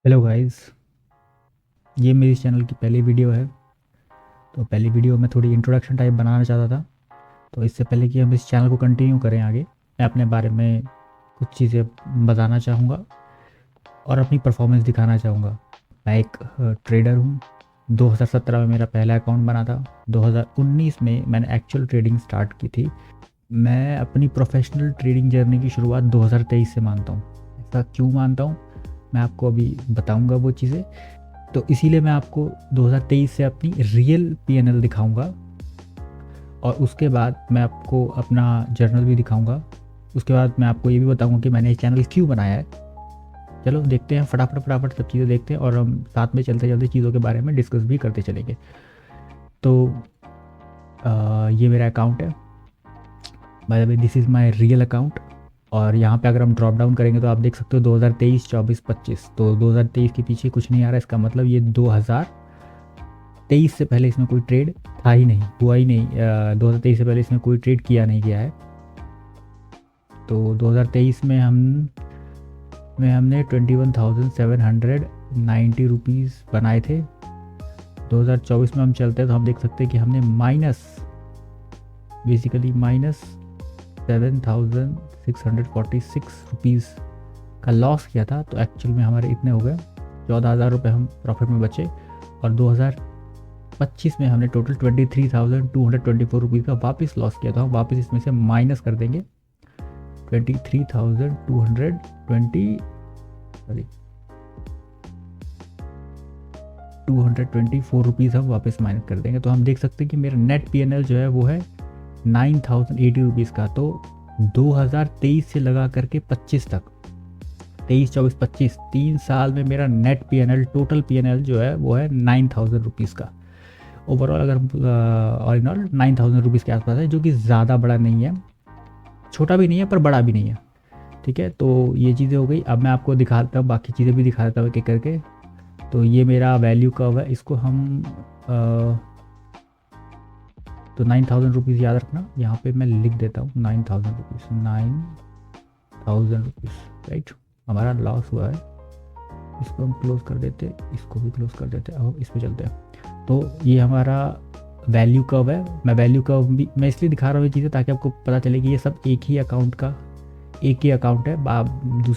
Hello guys, ये मेरी channel की पहली वीडियो है। तो पहली वीडियो में थोड़ी इंट्रोडक्शन टाइप बनाना चाहता था। तो इससे पहले कि हम इस चैनल को कंटिन्यू करें आगे, मैं अपने बारे में कुछ चीज़ें बताना चाहूँगा और अपनी परफॉर्मेंस दिखाना चाहूँगा। मैं एक ट्रेडर हूँ। 2017 में मेरा पहला अकाउंट बना था। 2019 में मैंने एक्चुअल ट्रेडिंग स्टार्ट की थी। मैं अपनी प्रोफेशनल ट्रेडिंग जर्नी की शुरुआत 2023 से मानता हूँ। ऐसा क्यों मानता हूँ, मैं आपको अभी बताऊँगा वो चीज़ें। तो इसीलिए मैं आपको 2023 से अपनी रियल पीएनएल दिखाऊंगा और उसके बाद मैं आपको अपना जर्नल भी दिखाऊंगा। उसके बाद मैं आपको ये भी बताऊंगा कि मैंने ये चैनल क्यों बनाया है। चलो देखते हैं, फटाफट फटाफट सब चीज़ें देखते हैं और हम साथ में चलते चलते चीज़ों के बारे में डिस्कस भी करते चलेंगे। तो ये मेरा अकाउंट है। By the way, this is my real account. और यहाँ पे अगर हम ड्रॉप डाउन करेंगे तो आप देख सकते हो 2023, 24, 25। तो 2023 के पीछे कुछ नहीं आ रहा, इसका मतलब ये 2023 से पहले इसमें कोई ट्रेड था ही नहीं, हुआ ही नहीं। 2023 से पहले इसमें कोई ट्रेड किया नहीं गया है। तो 2023 में हमने 21,790 रुपीज़ बनाए थे। 2024 में हम चलते हैं तो हम देख सकते हैं कि हमने माइनस 7,646 रुपीज़ का लॉस किया था। तो एक्चुअल में हमारे इतने हो गए, 14,000 रुपये हम प्रॉफिट में बचे। और 2025 में हमने टोटल 23,224 रुपीज़ का वापस लॉस किया था। हम वापस इसमें से माइनस कर देंगे 23,220 सॉरी 224 रुपीज़ हम वापस माइनस कर देंगे। तो हम देख सकते हैं कि मेरा नेट पीएनएल जो है वो है 9,080 रुपीज़ का। तो 2023 से लगा करके 25 तक, 23, 24, 25, 3 साल में मेरा नेट पीएनएल, टोटल पीएनएल जो है वो है 9,000 रुपीज़ का। ओवरऑल अगर ऑल इन ऑल 9,000 रुपीज़ के आसपास है, जो कि ज़्यादा बड़ा नहीं है, छोटा भी नहीं है पर बड़ा भी नहीं है। ठीक है, तो ये चीज़ें हो गई। अब मैं आपको दिखाता हूँ, बाकी चीज़ें भी दिखा देता हूँ एक एक करके। तो ये मेरा वैल्यू कर्व है, इसको हम तो 9,000 रुपीज़ याद रखना, यहाँ पे मैं लिख देता हूँ 9,000 रुपीज़, 9,000 रुपीज़ राइट। हमारा लॉस हुआ है, इसको हम क्लोज कर देते, इसको भी क्लोज कर देते। अब इस पर चलते हैं। तो ये हमारा वैल्यू कर्व है। मैं वैल्यू कर्व भी मैं इसलिए दिखा रहा हूँ ये चीज़ें ताकि आपको पता चले कि ये सब एक ही अकाउंट का एक ही अकाउंट है,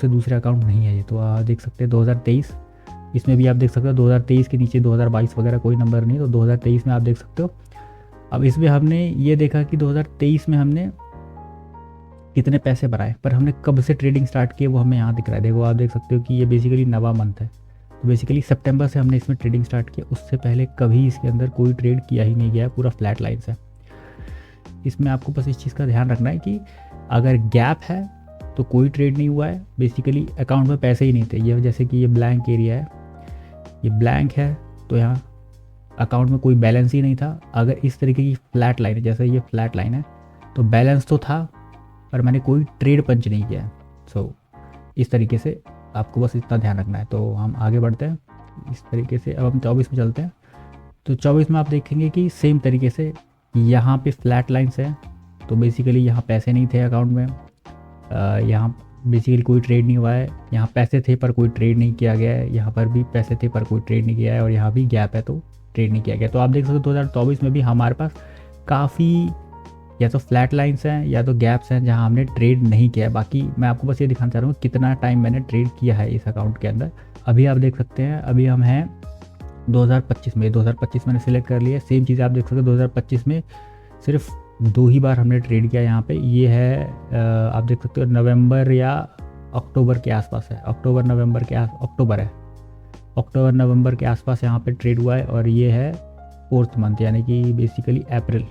दूसरे अकाउंट नहीं है ये। तो आप देख सकते हैं 2023, इसमें भी आप देख सकते हो 2023 के नीचे 2022 वगैरह कोई नंबर नहीं, तो 2023 में आप देख सकते हो। अब इसमें हमने ये देखा कि 2023 में हमने कितने पैसे बनाए, पर हमने कब से ट्रेडिंग स्टार्ट किए वो हमें यहाँ दिख रहा है। देखो, आप देख सकते हो कि ये बेसिकली नवा मंथ है। तो बेसिकली सितंबर से हमने इसमें ट्रेडिंग स्टार्ट किया, उससे पहले कभी इसके अंदर कोई ट्रेड किया ही नहीं गया है, पूरा फ्लैट लाइन है। इसमें आपको बस इस चीज़ का ध्यान रखना है कि अगर गैप है तो कोई ट्रेड नहीं हुआ है, बेसिकली अकाउंट में पैसे ही नहीं थे। ये जैसे कि ये ब्लैंक एरिया है, ये ब्लैंक है, तो यहाँ अकाउंट में कोई बैलेंस ही नहीं था। अगर इस तरीके की फ्लैट लाइन है, जैसे ये फ्लैट लाइन है, तो बैलेंस तो था पर मैंने कोई ट्रेड पंच नहीं किया है। सो इस तरीके से आपको बस इतना ध्यान रखना है। तो हम आगे बढ़ते हैं इस तरीके से। अब हम 24 में चलते हैं। तो 24 में आप देखेंगे कि सेम तरीके से यहाँ पे फ्लैट लाइन्स है। तो बेसिकली यहाँ पैसे नहीं थे अकाउंट में, यहाँ बेसिकली कोई ट्रेड नहीं हुआ है। यहाँ पैसे थे पर कोई ट्रेड नहीं किया गया है, यहाँ पर भी पैसे थे पर कोई ट्रेड नहीं किया है, और यहाँ भी गैप है तो ट्रेड नहीं किया गया। तो आप देख सकते हो 2024 में भी हमारे पास काफ़ी या तो फ्लैट लाइन्स हैं या तो गैप्स हैं जहाँ हमने ट्रेड नहीं किया है। बाकी मैं आपको बस ये दिखाना चाह रहा हूँ कितना टाइम मैंने ट्रेड किया है इस अकाउंट के अंदर। अभी आप देख सकते हैं, अभी हम हैं 2025 में। 2025 मैंने सिलेक्ट कर लिया। सेम चीज़ आप देख सकते हैं 2025 में सिर्फ 2 ही बार हमने ट्रेड किया यहाँ पे। ये है आप देख सकते हो नवंबर या अक्टूबर के आसपास है, अक्टूबर नवंबर के आसपास यहाँ पे ट्रेड हुआ है। और ये है 4th मंथ, यानी कि बेसिकली अप्रैल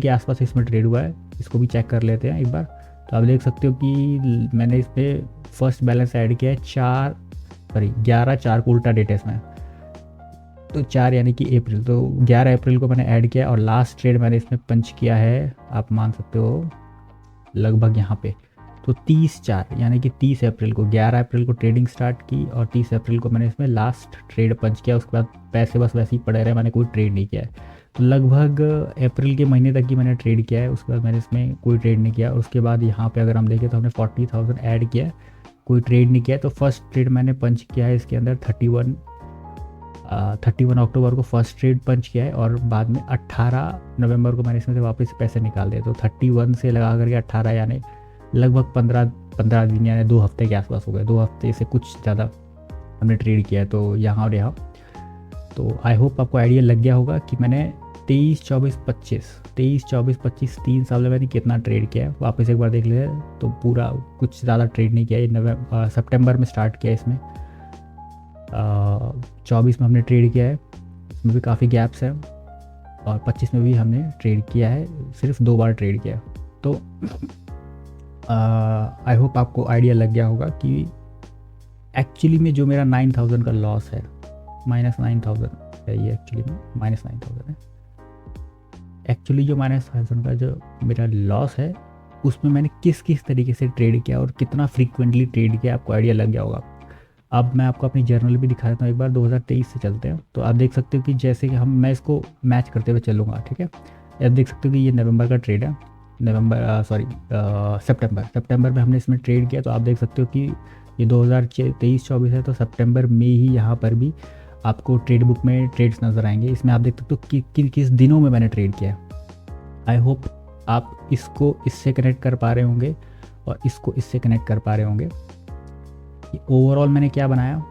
के आसपास इसमें ट्रेड हुआ है। इसको भी चेक कर लेते हैं एक बार। तो आप देख सकते हो कि मैंने इस पर फर्स्ट बैलेंस ऐड किया है 11/4 को उल्टा डेट है इसमें, तो 4 यानी कि अप्रैल। तो 11 अप्रैल को मैंने ऐड किया और लास्ट ट्रेड मैंने इसमें पंच किया है, आप मान सकते हो लगभग यहाँ पे। तो 30/4 यानी कि 30 अप्रैल को, 11 अप्रैल को ट्रेडिंग स्टार्ट की और 30 अप्रैल को मैंने इसमें लास्ट ट्रेड पंच किया। उसके बाद पैसे बस वैसे ही पड़े रहे, मैंने कोई ट्रेड नहीं किया है। तो लगभग अप्रैल के महीने तक ही मैंने ट्रेड किया है, उसके बाद मैंने इसमें कोई ट्रेड नहीं किया। उसके बाद यहाँ पे अगर हम देखें तो हमने 40,000 ऐड किया है कोई ट्रेड नहीं किया है। तो फर्स्ट ट्रेड मैंने पंच किया है इसके अंदर 31 अक्टूबर को फर्स्ट ट्रेड पंच किया है, और बाद में 18 नवंबर को मैंने इसमें से वापस पैसे निकाल दिए। तो 31 से लगा करके 18 यानी लगभग 15 दिन यानी 2 हफ्ते के आसपास हो गए। 2 हफ्ते से कुछ ज़्यादा हमने ट्रेड किया है, तो यहाँ और यहाँ। तो आई होप आपको आइडिया लग गया होगा कि मैंने 23, 24, 25 3 साल में मैंने कितना ट्रेड किया है। वापस एक बार देख ले तो पूरा कुछ ज़्यादा ट्रेड नहीं किया है। सितंबर में स्टार्ट किया है इसमें, 24 में हमने ट्रेड किया है, इसमें भी काफ़ी गैप्स हैं, और 25 में भी हमने ट्रेड किया है, सिर्फ 2 बार ट्रेड किया है। तो आई होप आपको आइडिया लग गया होगा कि एक्चुअली में जो मेरा 9000 का लॉस है, -9000 है ये, एक्चुअली में -9000 है। एक्चुअली जो -1000 का जो मेरा लॉस है, उसमें मैंने किस किस तरीके से ट्रेड किया और कितना फ्रीक्वेंटली ट्रेड किया, आपको आइडिया लग गया होगा। अब मैं आपको अपनी जर्नल भी दिखा देता हूँ एक बार। 2023 से चलते हैं, तो आप देख सकते हो कि जैसे कि मैं इसको मैच करते हुए चलूँगा, ठीक है। आप देख सकते हो कि ये नवंबर का ट्रेड है, सितंबर में हमने इसमें ट्रेड किया। तो आप देख सकते हो कि ये 2023-24 है, तो सितंबर में ही यहाँ पर भी आपको ट्रेड बुक में ट्रेड्स नज़र आएंगे। इसमें आप देख सकते हो कि किस दिनों में मैंने ट्रेड किया है। आई होप आप इसको इससे कनेक्ट कर पा रहे होंगे और इसको इससे कनेक्ट कर पा रहे होंगे। ये ओवरऑल मैंने क्या बनाया,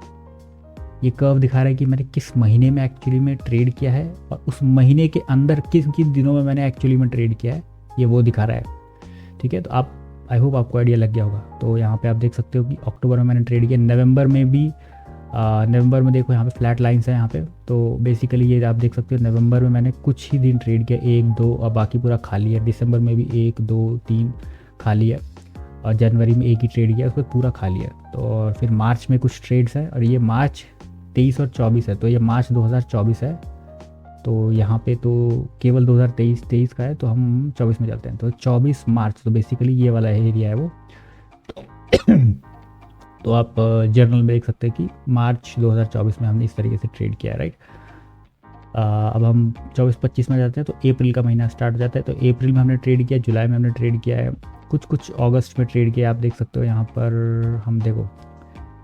ये कर्व दिखा रहा है कि मैंने किस महीने में एक्चुअली में ट्रेड किया है, और उस महीने के अंदर किस किस दिनों में मैंने एक्चुअली में ट्रेड किया है, ये वो दिखा रहा है, ठीक है। तो आप आई होप आपको आइडिया लग गया होगा। तो यहाँ पे आप देख सकते हो कि अक्टूबर में मैंने ट्रेड किया, नवंबर में भी, नवंबर में देखो यहाँ पे फ्लैट लाइंस है यहाँ पे। तो बेसिकली ये आप देख सकते हो नवंबर में मैंने कुछ ही दिन ट्रेड किया, 1, 2, और बाकी पूरा खाली है। दिसंबर में भी 1, 2, 3 खाली है, और जनवरी में एक ही ट्रेड किया, उसको पूरा खाली है। तो और फिर मार्च में कुछ ट्रेड्स है, और ये मार्च 23 और 24 है, तो ये मार्च 2024 है। तो यहाँ पे तो केवल 2023 का है, तो हम 24 में चलते हैं। तो 24 मार्च, तो बेसिकली ये वाला एरिया है वो। तो आप जर्नल में देख सकते हैं कि मार्च 2024 में हमने इस तरीके से ट्रेड किया है, राइट। अब हम 24-25 में जाते हैं, तो अप्रैल का महीना स्टार्ट हो जाता है। तो अप्रैल में हमने ट्रेड किया, जुलाई में हमने ट्रेड किया है, कुछ अगस्त में ट्रेड किया। आप देख सकते हो यहाँ पर, हम देखो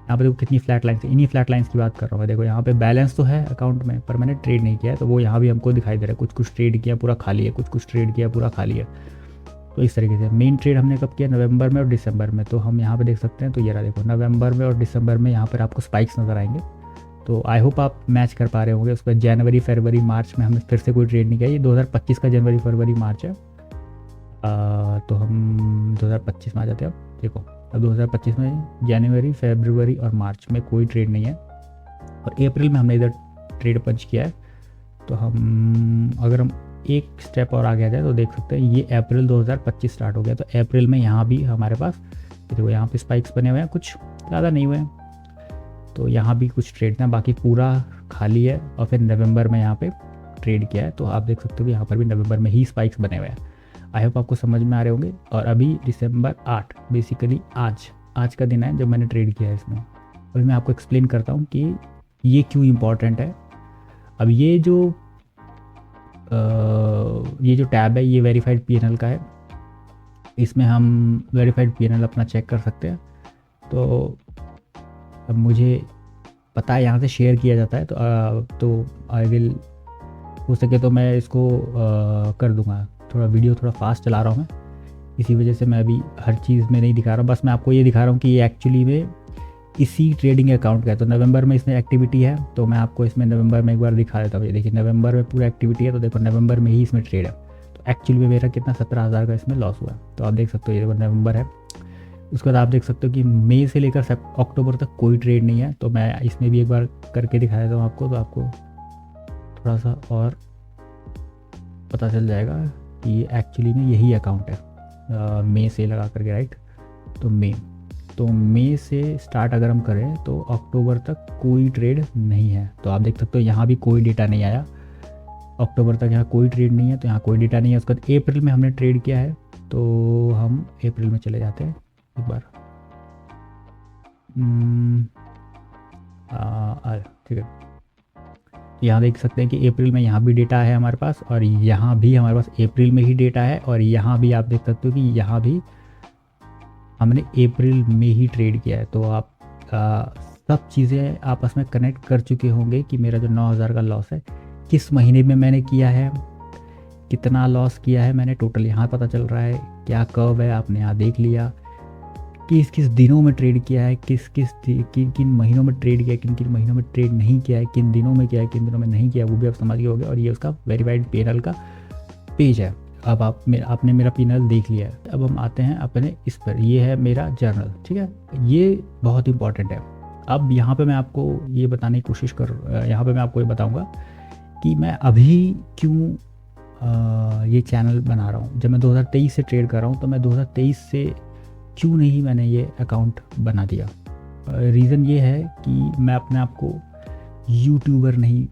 यहाँ पे देखो कितनी फ्लैट लाइन्स है, इन्हीं फ्लैट लाइन्स की बात कर रहा हूँ मैं। देखो यहाँ पे बैलेंस तो है अकाउंट में, पर मैंने ट्रेड नहीं किया है, तो वो यहाँ भी हमको दिखाई दे रहा है। कुछ ट्रेड किया पूरा खाली है, कुछ ट्रेड किया पूरा खाली है। तो इस तरीके से मेन ट्रेड हमने कब किया, नवंबर में और दिसंबर में। तो हम यहाँ पे देख सकते हैं, तो ये रहा देखो, नवंबर में और दिसंबर में यहाँ पर आपको स्पाइक्स नज़र आएंगे। तो आई होप आप मैच कर पा रहे होंगे। उसके बाद जनवरी, फरवरी, मार्च में हमने फिर से कोई ट्रेड नहीं किया। ये 2025 का जनवरी, फरवरी, मार्च है। तो हम 2025 में आ जाते हैं। अब देखो, अब 2025 में जनवरी, फरवरी और मार्च में कोई ट्रेड नहीं है, और अप्रैल में हमने इधर ट्रेड पंच किया है। तो अगर हम एक स्टेप और आगे आ जाए तो देख सकते हैं, ये अप्रैल 2025 स्टार्ट हो गया। तो अप्रैल में यहाँ भी हमारे पास देखो, यहाँ पे स्पाइक्स बने हुए हैं, कुछ ज़्यादा नहीं हुए हैं। तो यहाँ भी कुछ ट्रेड था, बाकी पूरा खाली है। और फिर नवंबर में यहाँ पे ट्रेड किया है, तो आप देख सकते हो कि यहाँ पर भी नवंबर में ही स्पाइक्स बने हुए हैं। आई होप आपको समझ में आ रहे होंगे। और अभी दिसंबर 8, बेसिकली आज का दिन है जब मैंने ट्रेड किया है इसमें। अभी मैं आपको एक्सप्लेन करता हूँ कि ये क्यों इम्पॉर्टेंट है। अब ये जो टैब है, ये वेरीफाइड पीएनएल का है। इसमें हम वेरीफाइड पीएनएल अपना चेक कर सकते हैं। तो अब मुझे पता है यहाँ से शेयर किया जाता है, तो आई विल, हो सके तो मैं इसको कर दूंगा। थोड़ा वीडियो थोड़ा फास्ट चला रहा हूँ मैं, इसी वजह से मैं अभी हर चीज़ में नहीं दिखा रहा हूँ। बस मैं आपको ये दिखा रहा हूँ कि ये एक्चुअली में इसी ट्रेडिंग अकाउंट का है। तो नवंबर में इसमें एक्टिविटी है, तो मैं आपको इसमें नवंबर में एक बार दिखा देता हूँ। ये देखिए, नवंबर में पूरा एक्टिविटी है। तो देखो, नवंबर में ही इसमें ट्रेड है। तो एक्चुअली में मेरा कितना 17,000 का इसमें लॉस हुआ है। तो आप देख सकते हो, ये देखो नवंबर है। उसके बाद आप देख सकते हो कि मई से लेकर अक्टूबर तक कोई ट्रेड नहीं है। तो मैं इसमें भी एक बार करके दिखा देता हूँ आपको, तो आपको थोड़ा सा और पता चल जाएगा कि ये एक्चुअली में यही अकाउंट है, मई से लगा करके, राइट। तो मई से स्टार्ट अगर हम करें तो अक्टूबर तक कोई ट्रेड नहीं है। तो आप देख सकते हो यहाँ भी कोई डेटा नहीं आया, अक्टूबर तक यहाँ कोई ट्रेड नहीं है, तो यहाँ कोई डेटा नहीं है। उसके बाद अप्रैल में हमने ट्रेड किया है, तो हम अप्रैल में चले जाते हैं एक बार। ठीक है, यहाँ देख सकते हैं कि अप्रैल में यहाँ भी डेटा है हमारे पास, और यहाँ भी हमारे पास अप्रैल में ही डेटा है। और यहाँ भी आप देख सकते हो कि यहाँ भी हमने अप्रैल में ही ट्रेड किया है, तो आप सब चीज़ें आपस में कनेक्ट कर चुके होंगे कि मेरा जो 9,000 का लॉस है किस महीने में मैंने किया है, कितना लॉस किया है मैंने टोटल यहाँ पता चल रहा है, क्या कर्व है आपने यहाँ देख लिया, किस किस दिनों में ट्रेड किया है, किन किन महीनों में ट्रेड किया है, किन किन महीनों में ट्रेड नहीं किया है, किन दिनों में किया है, किन दिनों में नहीं किया, वो भी आप समझ गए होंगे। और ये उसका वेरीफाइड पैनल का पेज है। अब आपने मेरा पैनल देख लिया है। अब हम आते हैं अपने इस पर, ये है मेरा जर्नल, ठीक है, ये बहुत इंपॉर्टेंट है। अब यहाँ पे मैं आपको ये बताने की कोशिश यहाँ पे मैं आपको ये बताऊँगा कि मैं अभी क्यों ये चैनल बना रहा हूँ। जब मैं 2023 से ट्रेड कर रहा हूँ तो मैं 2023 से क्यों नहीं मैंने ये अकाउंट बना दिया। रीज़न ये है कि मैं अपने आप को यूट्यूबर नहीं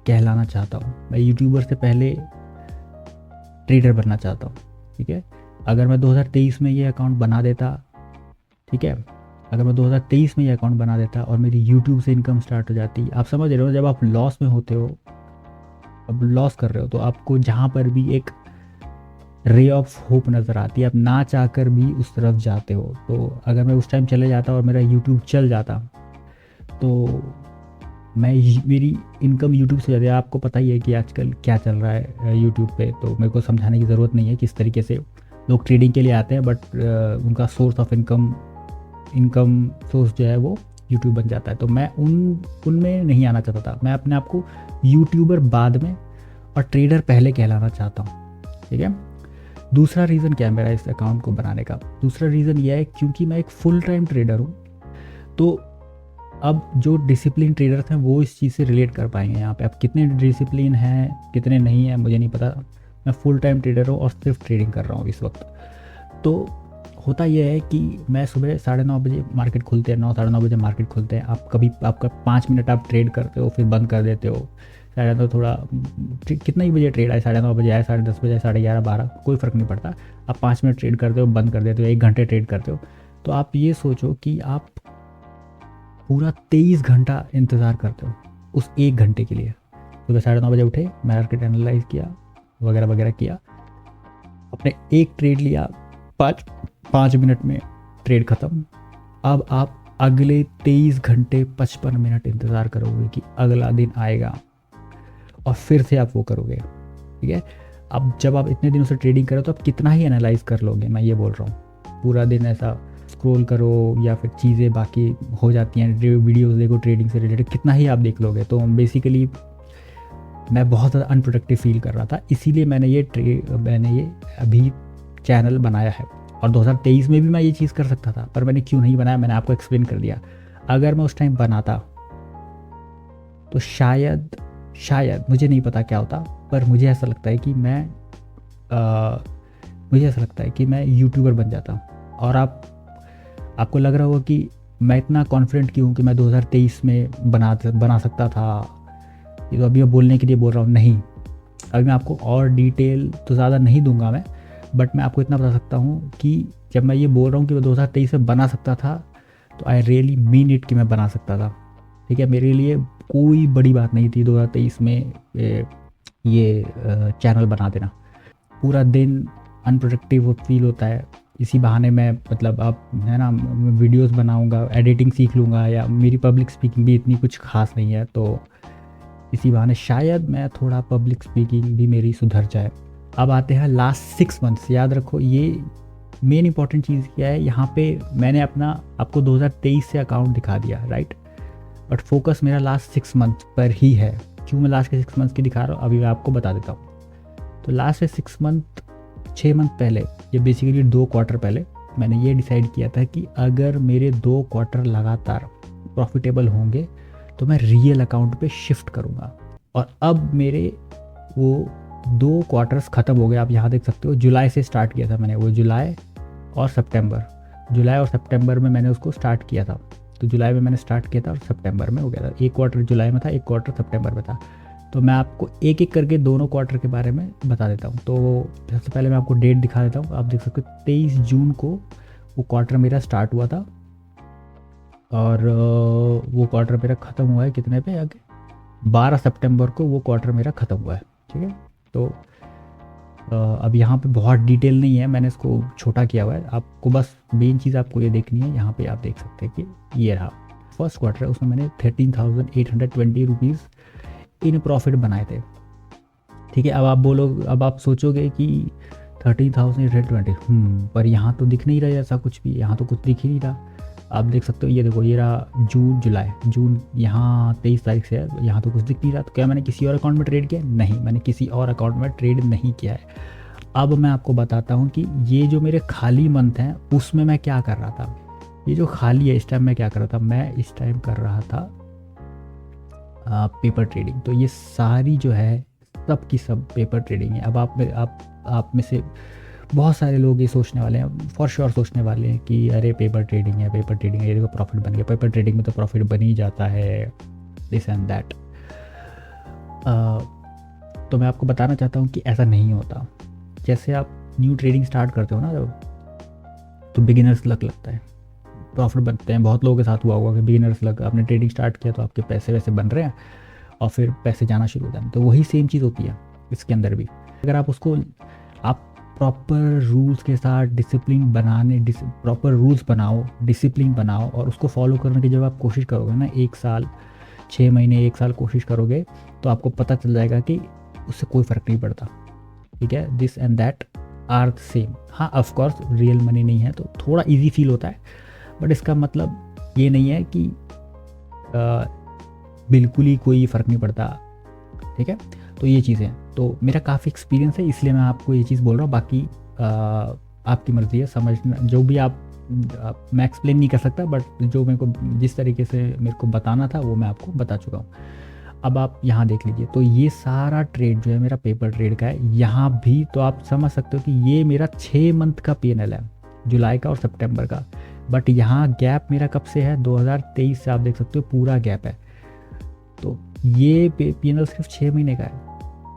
कहलाना चाहता हूँ, मैं यूट्यूबर से पहले ट्रेडर बनना चाहता हूँ, ठीक है। अगर मैं 2023 में ये अकाउंट बना देता, ठीक है, अगर मैं 2023 में ये अकाउंट बना देता और मेरी यूट्यूब से इनकम स्टार्ट हो जाती, आप समझ रहे हो, जब आप लॉस में होते हो, अब लॉस कर रहे हो, तो आपको जहाँ पर भी एक रे ऑफ होप नज़र आती है, आप ना चाहकर भी उस तरफ जाते हो। तो अगर मैं उस टाइम चले जाता और मेरा यूट्यूब चल जाता तो मेरी इनकम यूट्यूब से ज़्यादा, आपको पता ही है कि आजकल क्या चल रहा है यूट्यूब पे, तो मेरे को समझाने की ज़रूरत नहीं है किस तरीके से लोग ट्रेडिंग के लिए आते हैं, बट उनका सोर्स ऑफ इनकम सोर्स जो है वो यूट्यूब बन जाता है। तो मैं उनमें नहीं आना चाहता था, मैं अपने आप को यूट्यूबर बाद में और ट्रेडर पहले कहलाना चाहता हूँ, ठीक है। दूसरा रीज़न क्या है मेरा इस अकाउंट को बनाने का, दूसरा रीज़न यह है क्योंकि मैं एक फुल टाइम ट्रेडर हूँ। तो अब जो डिसिप्लिन ट्रेडर्स हैं वो इस चीज़ से रिलेट कर पाएंगे यहाँ पे। अब कितने डिसिप्लिन हैं कितने नहीं हैं मुझे नहीं पता, मैं फुल टाइम ट्रेडर हूँ और सिर्फ ट्रेडिंग कर रहा हूँ इस वक्त। तो होता यह है कि मैं सुबह 9:30 बजे मार्केट खुलते हैं, 9 साढ़े 9 बजे मार्केट खुलते हैं। आपका 5 मिनट आप ट्रेड करते हो फिर बंद कर देते हो, 9:30 थोड़ा कितना ही बजे ट्रेड आए, 9:30 बजे आए, 10:30 बजे, 11:30, 12, कोई फ़र्क नहीं पड़ता। आप 5 मिनट ट्रेड करते हो बंद कर देते हो, 1 घंटे ट्रेड करते हो। तो आप ये सोचो कि आप पूरा 23 घंटा इंतज़ार करते हो उस 1 घंटे के लिए। सुबह 9:30 बजे उठे, मार्केट एनालाइज किया वगैरह वगैरह किया, अपने एक ट्रेड लिया, 5 मिनट में ट्रेड ख़त्म। अब आप अगले 23 घंटे 55 मिनट इंतज़ार करोगे कि अगला दिन आएगा और फिर से आप वो करोगे, ठीक है। अब जब आप इतने दिनों से ट्रेडिंग करो तो आप कितना ही एनालाइज कर लोगे, मैं ये बोल रहा हूँ। पूरा दिन ऐसा स्क्रॉल करो या फिर चीज़ें बाकी हो जाती हैं, वीडियोस देखो ट्रेडिंग से रिलेटेड, कितना ही आप देख लोगे। तो बेसिकली मैं बहुत ज़्यादा अनप्रोडक्टिव फील कर रहा था, इसीलिए मैंने ये अभी चैनल बनाया है। और 2023 में भी मैं ये चीज़ कर सकता था, पर मैंने क्यों नहीं बनाया मैंने आपको एक्सप्लेन कर दिया। अगर मैं उस टाइम बनाता तो शायद मुझे नहीं पता क्या होता, पर मुझे ऐसा लगता है कि मैं यूट्यूबर बन जाता। और आपको लग रहा होगा कि मैं इतना कॉन्फिडेंट क्यों कि मैं 2023 में बना सकता था, ये तो अभी मैं बोलने के लिए बोल रहा हूँ। नहीं, अभी मैं आपको और डिटेल तो ज़्यादा नहीं दूंगा मैं, बट मैं आपको इतना बता सकता हूँ कि जब मैं ये बोल रहा हूँ कि मैं 2023 में बना सकता था, तो आई रियली मीन इट कि मैं बना सकता था, ठीक है। मेरे लिए कोई बड़ी बात नहीं थी 2023 में ये चैनल बना देना। पूरा दिन अनप्रोडक्टिव फील होता है, इसी बहाने मैं मतलब आप है ना वीडियोस बनाऊंगा, एडिटिंग सीख लूँगा, या मेरी पब्लिक स्पीकिंग भी इतनी कुछ खास नहीं है, तो इसी बहाने शायद मैं थोड़ा पब्लिक स्पीकिंग भी मेरी सुधर जाए। अब आते हैं लास्ट 6 मंथ्स। याद रखो ये मेन इंपॉर्टेंट चीज़ क्या है, यहाँ पे मैंने आपको 2023 से अकाउंट दिखा दिया, राइट, बट फोकस मेरा लास्ट 6 मंथ पर ही है। क्यों मैं लास्ट के 6 मंथ की दिखा रहा हूँ अभी मैं आपको बता देता हूँ। तो लास्ट से 6 मंथ पहले, ये बेसिकली 2 क्वार्टर पहले मैंने ये डिसाइड किया था कि अगर मेरे 2 क्वार्टर लगातार प्रॉफिटेबल होंगे तो मैं रियल अकाउंट पे शिफ्ट करूँगा। और अब मेरे वो 2 क्वार्टर्स ख़त्म हो गए, आप यहाँ देख सकते हो। जुलाई से स्टार्ट किया था मैंने, वो जुलाई और सितंबर में मैंने उसको स्टार्ट किया था। तो जुलाई में मैंने स्टार्ट किया था और सितंबर में हो गया था। 1 क्वार्टर जुलाई में था, 1 क्वार्टर सितंबर में था। तो मैं आपको एक एक करके दोनों क्वार्टर के बारे में बता देता हूँ। तो सबसे पहले मैं आपको डेट दिखा देता हूँ। आप देख सकते हो 23 जून को वो क्वार्टर मेरा स्टार्ट हुआ था और वो क्वार्टर मेरा ख़त्म हुआ है कितने पे आगे, 12 सितंबर को वो क्वार्टर मेरा ख़त्म हुआ है, ठीक है। तो अब यहाँ पे बहुत डिटेल नहीं है, मैंने इसको छोटा किया हुआ है। आपको बस मेन चीज़ आपको ये देखनी है। यहाँ पे आप देख सकते हैं कि ये रहा फर्स्ट क्वार्टर है, उसमें मैंने 13,820 रुपीज़ इन प्रॉफिट बनाए थे। ठीक है, अब आप सोचोगे कि 13,820 पर यहाँ तो दिख नहीं रहा ऐसा कुछ भी, यहाँ तो कुछ दिख ही नहीं रहा। आप देख सकते हो, ये देखो ये रहा जून यहाँ 23 तारीख से है, यहाँ तो कुछ दिख नहीं रहा। तो क्या मैंने किसी और अकाउंट में ट्रेड किया? नहीं, मैंने किसी और अकाउंट में ट्रेड नहीं किया है। अब मैं आपको बताता हूँ कि ये जो मेरे खाली मंथ हैं उसमें मैं क्या कर रहा था। ये जो खाली है इस टाइम मैं क्या कर रहा था, मैं इस टाइम कर रहा था पेपर ट्रेडिंग। तो ये सारी जो है सब की सब पेपर ट्रेडिंग है। अब आप में से बहुत सारे लोग ये सोचने वाले हैं, फॉर श्योर सोचने वाले हैं कि अरे पेपर ट्रेडिंग है, ये देखो प्रॉफिट बन गया, पेपर ट्रेडिंग में तो प्रॉफिट बन ही जाता है, दिस एंड दैट। तो मैं आपको बताना चाहता हूँ कि ऐसा नहीं होता। जैसे आप न्यू ट्रेडिंग स्टार्ट करते हो ना जब, तो बिगिनर्स लक लगता है, प्रॉफिट बनते हैं। बहुत लोगों के साथ हुआ होगा कि बिगिनर्स लक, आपने ट्रेडिंग स्टार्ट किया तो आपके पैसे वैसे बन रहे हैं और फिर पैसे जाना शुरू हो जाते। तो वही सेम चीज़ होती है इसके अंदर भी। अगर आप उसको प्रॉपर रूल्स के साथ प्रॉपर रूल्स बनाओ, डिसिप्लिन बनाओ और उसको फॉलो करने की जब आप कोशिश करोगे ना, 1 साल 6 महीने 1 साल कोशिश करोगे, तो आपको पता चल जाएगा कि उससे कोई फ़र्क नहीं पड़ता। ठीक है, this and that are same. हाँ, ऑफ कोर्स रियल मनी नहीं है तो थोड़ा इजी फील होता है, बट इसका मतलब ये नहीं है कि बिल्कुल ही कोई फ़र्क नहीं पड़ता। ठीक है, तो ये चीज़ें, तो मेरा काफ़ी एक्सपीरियंस है इसलिए मैं आपको ये चीज़ बोल रहा हूँ। बाकी आपकी मर्ज़ी है, समझना जो भी मैं एक्सप्लेन नहीं कर सकता, बट जो मेरे को जिस तरीके से मेरे को बताना था वो मैं आपको बता चुका हूँ। अब आप यहाँ देख लीजिए, तो ये सारा ट्रेड जो है मेरा पेपर ट्रेड का है। यहाँ भी तो आप समझ सकते हो कि ये मेरा 6 मंथ का P&L है, जुलाई का और सितंबर का। बट यहाँ गैप मेरा कब से है, 2023 से आप देख सकते हो पूरा गैप है। तो ये P&L सिर्फ 6 महीने का है,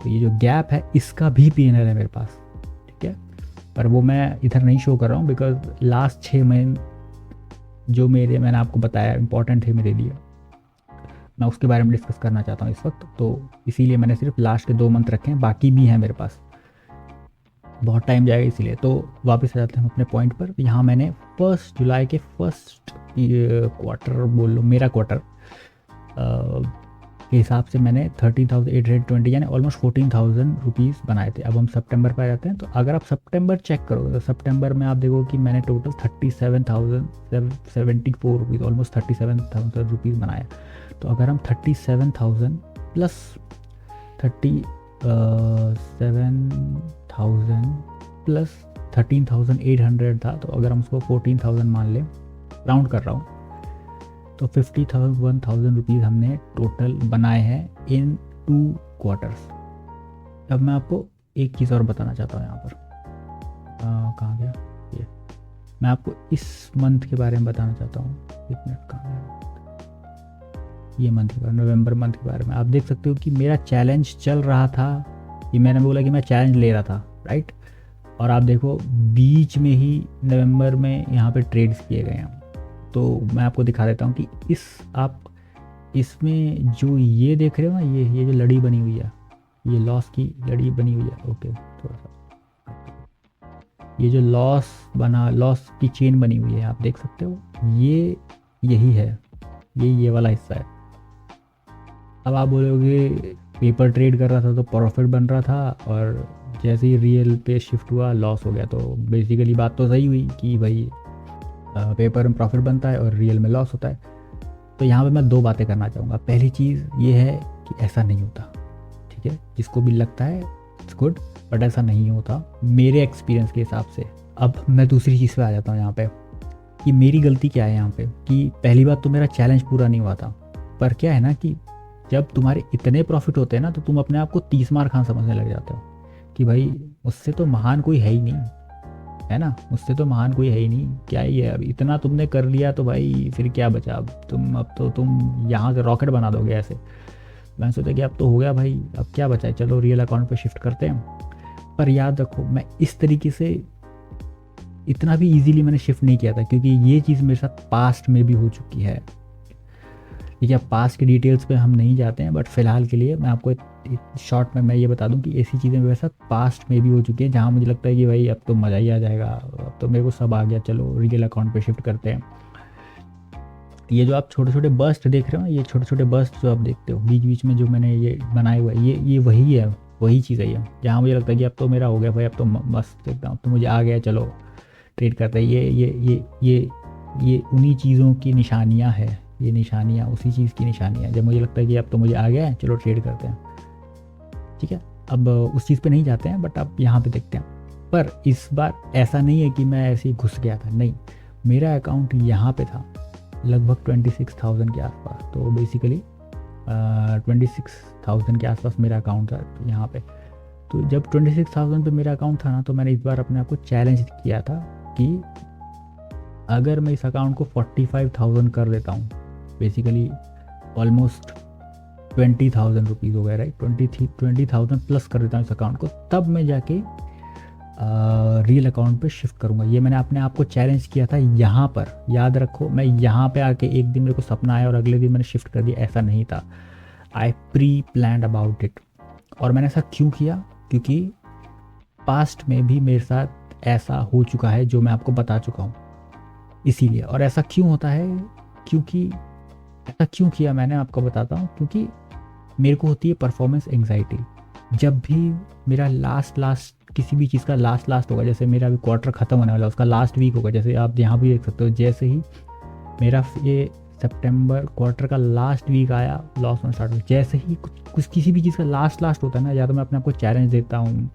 तो ये जो गैप है इसका भी P&L है मेरे पास। ठीक है, पर वो मैं इधर नहीं शो कर रहा हूँ बिकॉज लास्ट 6 महीने जो मैंने आपको बताया इंपॉर्टेंट है मेरे लिए, मैं उसके बारे में डिस्कस करना चाहता हूँ इस वक्त। तो इसीलिए मैंने सिर्फ लास्ट के 2 मंथ रखे हैं, बाकी भी हैं मेरे पास, बहुत टाइम जाएगा इसीलिए। तो वापस आ जाते हैं अपने पॉइंट पर। यहाँ मैंने 1 जुलाई के फर्स्ट क्वार्टर बोल लो, मेरा क्वार्टर के हिसाब से मैंने 13,820 यानी ऑलमोस्ट 14,000 रुपीज़ बनाए थे। अब हम सितंबर पर आ जाते हैं। तो अगर आप सितंबर चेक करोगे तो सितंबर में आप देखो कि मैंने टोटल 37,074 रुपीज़, ऑलमोस्ट 37,000 रुपीज़ बनाया। तो अगर हम 37,000 प्लस 37,000 प्लस 13,800 था, तो अगर हम उसको 14,000 मान लें, राउंड कर रहा हूँ, तो 51,000 रुपीज़ हमने टोटल बनाए हैं इन 2 क्वार्टर्स। अब मैं आपको एक चीज़ और बताना चाहता हूँ यहाँ पर, कहाँ गया ये, मैं आपको इस मंथ के बारे में बताना चाहता हूँ। एक मिनट, कहाँ गया ये मंथ के बारे में, नवंबर मंथ के बारे में। आप देख सकते हो कि मेरा चैलेंज चल रहा था, ये मैंने बोला कि मैं चैलेंज ले रहा था, राइट। और आप देखो बीच में ही नवंबर में यहाँ पे ट्रेड्स किए गए हैं। तो मैं आपको दिखा देता हूँ कि इसमें जो ये देख रहे हो ना, ये जो लड़ी बनी हुई है, ये लॉस की लड़ी बनी हुई है। ओके, थोड़ा सा ये जो लॉस की चेन बनी हुई है, आप देख सकते हो, यही है, ये वाला हिस्सा है। अब आप बोलोगे पेपर ट्रेड कर रहा था तो प्रॉफिट बन रहा था, और जैसे ही रियल पे शिफ्ट हुआ लॉस हो गया। तो बेसिकली बात तो सही हुई कि भाई पेपर में प्रॉफिट बनता है और रियल में लॉस होता है। तो यहाँ पे मैं 2 बातें करना चाहूँगा। पहली चीज़ ये है कि ऐसा नहीं होता, ठीक है, जिसको भी लगता है इट्स गुड, बट ऐसा नहीं होता मेरे एक्सपीरियंस के हिसाब से। अब मैं दूसरी चीज़ पे आ जाता हूँ यहाँ पे कि मेरी गलती क्या है यहाँ पे, कि पहली बात तो मेरा चैलेंज पूरा नहीं हुआ था। पर क्या है ना कि जब तुम्हारे इतने प्रॉफिट होते हैं ना, तो तुम अपने आप को 30 मार खान समझने लग जाते हो कि भाई मुझसे तो महान कोई है ही नहीं, है ना, मुझसे तो महान कोई है ही नहीं, क्या ही है, अब इतना तुमने कर लिया तो भाई फिर क्या बचा। अब तुम यहाँ से रॉकेट बना दोगे ऐसे। मैंने सोचा कि अब तो हो गया भाई, अब क्या बचा है, चलो रियल अकाउंट पे शिफ्ट करते हैं। पर याद रखो, मैं इस तरीके से इतना भी इजीली मैंने शिफ्ट नहीं किया था, क्योंकि ये चीज़ मेरे साथ पास्ट में भी हो चुकी है। ठीक है, पास्ट की डिटेल्स पे हम नहीं जाते हैं, बट फिलहाल के लिए मैं आपको शॉर्ट में मैं ये बता दूं कि ऐसी चीज़ें मेरे साथ पास्ट में भी हो चुकी हैं जहां मुझे लगता है कि भाई अब तो मज़ा ही आ जाएगा, अब तो मेरे को सब आ गया, चलो रियल अकाउंट पे शिफ्ट करते हैं। ये जो आप छोटे छोटे बर्स्ट देख रहे हो, ये छोटे छोटे बर्स्ट जो आप देखते हो बीच बीच में जो मैंने ये बनाए हुए, ये वही है, वही चीज़ है ये, जहाँ मुझे लगता है कि अब तो मेरा हो गया भाई, अब तो मस्त एकदम, अब तो मुझे आ गया, चलो ट्रेड करते हैं। ये उन्हीं चीज़ों की निशानियाँ है, ये निशानियाँ उसी चीज़ की निशानियाँ, जब मुझे लगता है कि अब तो मुझे आ गया है, चलो ट्रेड करते हैं। ठीक है, अब उस चीज़ पे नहीं जाते हैं, बट अब यहाँ पे देखते हैं। पर इस बार ऐसा नहीं है कि मैं ऐसे ही घुस गया था, नहीं, मेरा अकाउंट यहाँ पे था लगभग 26,000 के आसपास। तो बेसिकली 26,000 के आसपास मेरा अकाउंट था यहाँ पे। तो जब 26,000 पे मेरा अकाउंट था ना, तो मैंने इस बार अपने आप को चैलेंज किया था कि अगर मैं इस अकाउंट को 45,000 कर देता हूँ, बेसिकली ऑलमोस्ट 20,000 रुपीज़ हो गए, राइट, 20,000 प्लस कर देता हूँ इस अकाउंट को, तब मैं जाके रियल अकाउंट पे शिफ्ट करूँगा। ये मैंने अपने आप को चैलेंज किया था यहाँ पर, याद रखो। मैं यहाँ पे आके एक दिन मेरे को सपना आया और अगले दिन मैंने शिफ्ट कर दिया, ऐसा नहीं था। आई प्री प्लान्ड अबाउट इट। और मैंने ऐसा क्यों किया? क्योंकि पास्ट में भी मेरे साथ ऐसा हो चुका है जो मैं आपको बता चुका हूँ, इसीलिए। और ऐसा क्यों होता है, क्योंकि ऐसा क्यों किया मैंने, आपको बताता हूँ। क्योंकि मेरे को होती है परफॉर्मेंस एंग्जाइटी। जब भी मेरा लास्ट किसी भी चीज़ का लास्ट होगा, जैसे मेरा अभी क्वार्टर ख़त्म होने वाला है, उसका लास्ट वीक होगा, जैसे आप यहाँ भी देख सकते हो, जैसे ही मेरा ये सितंबर क्वार्टर का लास्ट वीक आया, लॉस में स्टार्ट हो, जैसे ही कुछ किसी भी चीज़ का लास्ट होता है ना, या तो मैं अपने आप को चैलेंज देता हूँ,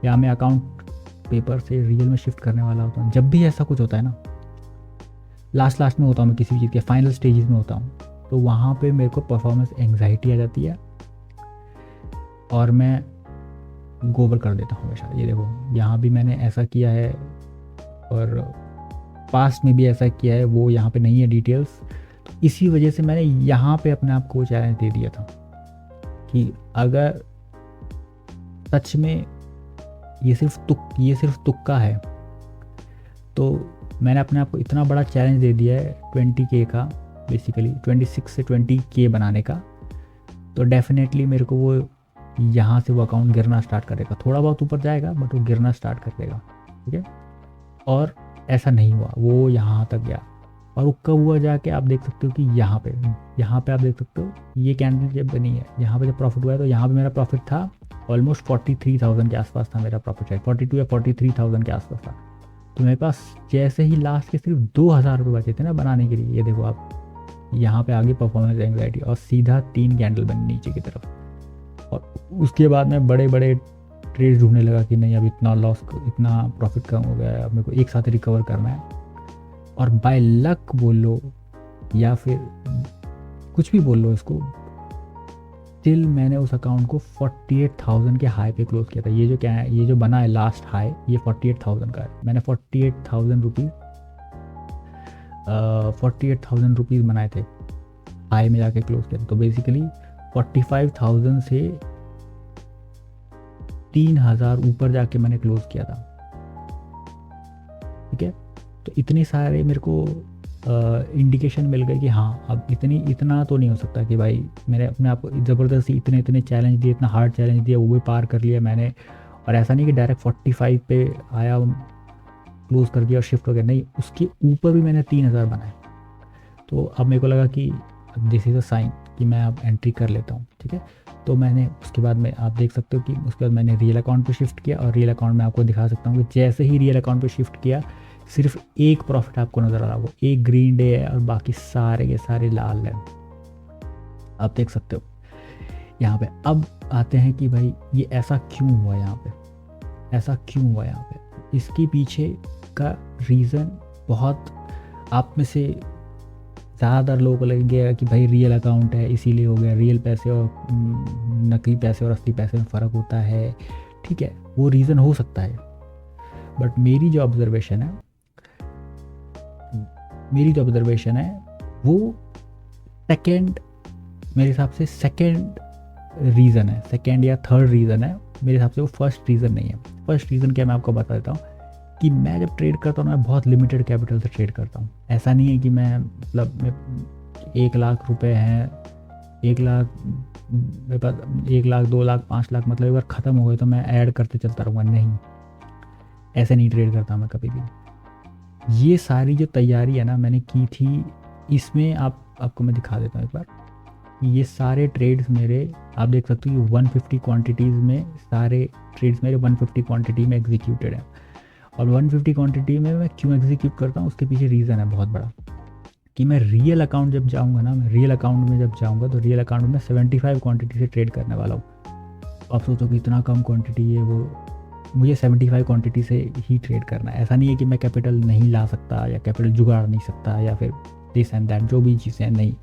या मैं अकाउंट पेपर से रियल में शिफ्ट करने वाला होता हूँ। जब भी ऐसा कुछ होता है ना, लास्ट में होता हूँ मैं, किसी भी चीज़ के फाइनल स्टेजेस में होता हूँ, तो वहाँ पे मेरे को परफॉर्मेंस एंग्जाइटी आ जाती है और मैं गोबर कर देता हूँ हमेशा। ये देखो, यहाँ भी मैंने ऐसा किया है और पास्ट में भी ऐसा किया है, वो यहाँ पे नहीं है डिटेल्स। तो इसी वजह से मैंने यहाँ पे अपने आप को चैलेंज दे दिया था कि अगर सच में ये सिर्फ तुक्का है, तो मैंने अपने आप को इतना बड़ा चैलेंज दे दिया है 20K का, बेसिकली 26 से 20K बनाने का। तो डेफिनेटली मेरे को वो यहाँ से वो अकाउंट गिरना स्टार्ट करेगा, थोड़ा बहुत ऊपर जाएगा बट वो गिरना स्टार्ट कर देगा। ठीक है, और ऐसा नहीं हुआ, वो यहाँ तक गया। और वो कब हुआ जाके आप देख सकते हो कि यहाँ पे आप देख सकते हो, ये कैंडल जब बनी है, यहाँ पे जब प्रॉफिट हुआ है, तो यहाँ पे मेरा प्रॉफिट था ऑलमोस्ट 43,000 के आसपास था मेरा प्रॉफिट, है 42 या 43,000 के आसपास था। तो मेरे पास जैसे ही लास्ट के सिर्फ 2,000 रुपये बचे थे ना बनाने के लिए, ये देखो आप, यहाँ पे आगे परफॉर्मेंस एंग्जाइटी और सीधा 3 कैंडल बनी नीचे की तरफ। और उसके बाद मैं बड़े ट्रेड ढूंढने लगा कि नहीं, अब इतना प्रॉफिट कम हो गया है, अब मेरे को एक साथ रिकवर करना है। और बाय लक बोल लो या फिर कुछ भी बोल लो इसको, स्टिल मैंने उस अकाउंट को 48,000 के हाई पे क्लोज किया था। ये जो बना है लास्ट हाई, ये 48,000 का है। मैंने 48,000 रुपीज़ बनाए थे, हाई में जाके क्लोज किया था। तो बेसिकली 45,000 से 3,000 ऊपर जाके मैंने क्लोज किया था। ठीक है, तो इतने सारे मेरे को इंडिकेशन मिल गए कि हाँ, अब इतना तो नहीं हो सकता कि भाई मैंने अपने आप को ज़बरदस्ती इतने चैलेंज दिए, इतना हार्ड चैलेंज दिया, वो भी पार कर लिया मैंने। और ऐसा नहीं कि डायरेक्ट 45 पे आया, क्लोज कर दिया और शिफ्ट हो गया, नहीं, उसके ऊपर भी मैंने 3,000 बनाए। तो अब मेरे को लगा कि दिस इज़ अ साइन कि मैं अब एंट्री कर लेता हूँ। ठीक है, तो मैंने उसके बाद में आप देख सकते हो कि उसके बाद मैंने रियल अकाउंट पे शिफ्ट किया। और रियल अकाउंट में आपको दिखा सकता हूँ कि जैसे ही रियल अकाउंट पे शिफ्ट किया, सिर्फ एक प्रॉफिट आपको नज़र आ रहा होगा, एक ग्रीन डे है और बाकी सारे के सारे लाल है, आप देख सकते हो यहाँ पे। अब आते हैं कि भाई ये ऐसा क्यों हुआ, यहाँ पे इसके पीछे का रीज़न बहुत, आप में से ज़्यादातर लोगों को लगेगा कि भाई रियल अकाउंट है इसीलिए हो गया। रियल पैसे और नकली पैसे और असली पैसे में फ़र्क होता है, ठीक है, वो रीज़न हो सकता है। बट मेरी जो ऑब्जर्वेशन है वो मेरे हिसाब से सेकंड रीज़न है, सेकंड या थर्ड रीज़न है मेरे हिसाब से, वो फर्स्ट रीज़न नहीं है। फर्स्ट रीज़न क्या, मैं आपको बता देता हूँ कि मैं जब ट्रेड करता हूँ ना, मैं बहुत लिमिटेड कैपिटल से ट्रेड करता हूँ। ऐसा नहीं है कि मैं 1,00,000 रुपए हैं, 1,00,000 मेरे पास, 1,00,000 2,00,000 5,00,000 मतलब एक बार ख़त्म हो गए तो मैं ऐड करते चलता रहूँगा, नहीं, ऐसे नहीं ट्रेड करता मैं कभी भी। ये सारी जो तैयारी है ना मैंने की थी, इसमें आपको मैं दिखा देता हूँ एक बार। ये सारे ट्रेड्स मेरे, आप देख सकते हो कि 150 क्वांटिटीज़ में सारे ट्रेड्स मेरे 150 क्वांटिटी में एग्जीक्यूटेड हैं। और 150 क्वांटिटी में मैं क्यों एग्जीक्यूट करता हूँ, उसके पीछे रीज़न है बहुत बड़ा, कि मैं रियल अकाउंट जब जाऊँगा ना, मैं रियल अकाउंट में जब जाऊँगा तो रियल अकाउंट में 75 क्वांटिटी से ट्रेड करने वाला हूँ। आप सोचो कि इतना कम क्वांटिटी है, वो मुझे 75 क्वांटिटी से ही ट्रेड करना है। ऐसा नहीं है कि मैं कैपिटल नहीं ला सकता या कैपिटल जुगाड़ नहीं सकता या फिर दिस एंड दैट जो भी चीज़ें, नहीं,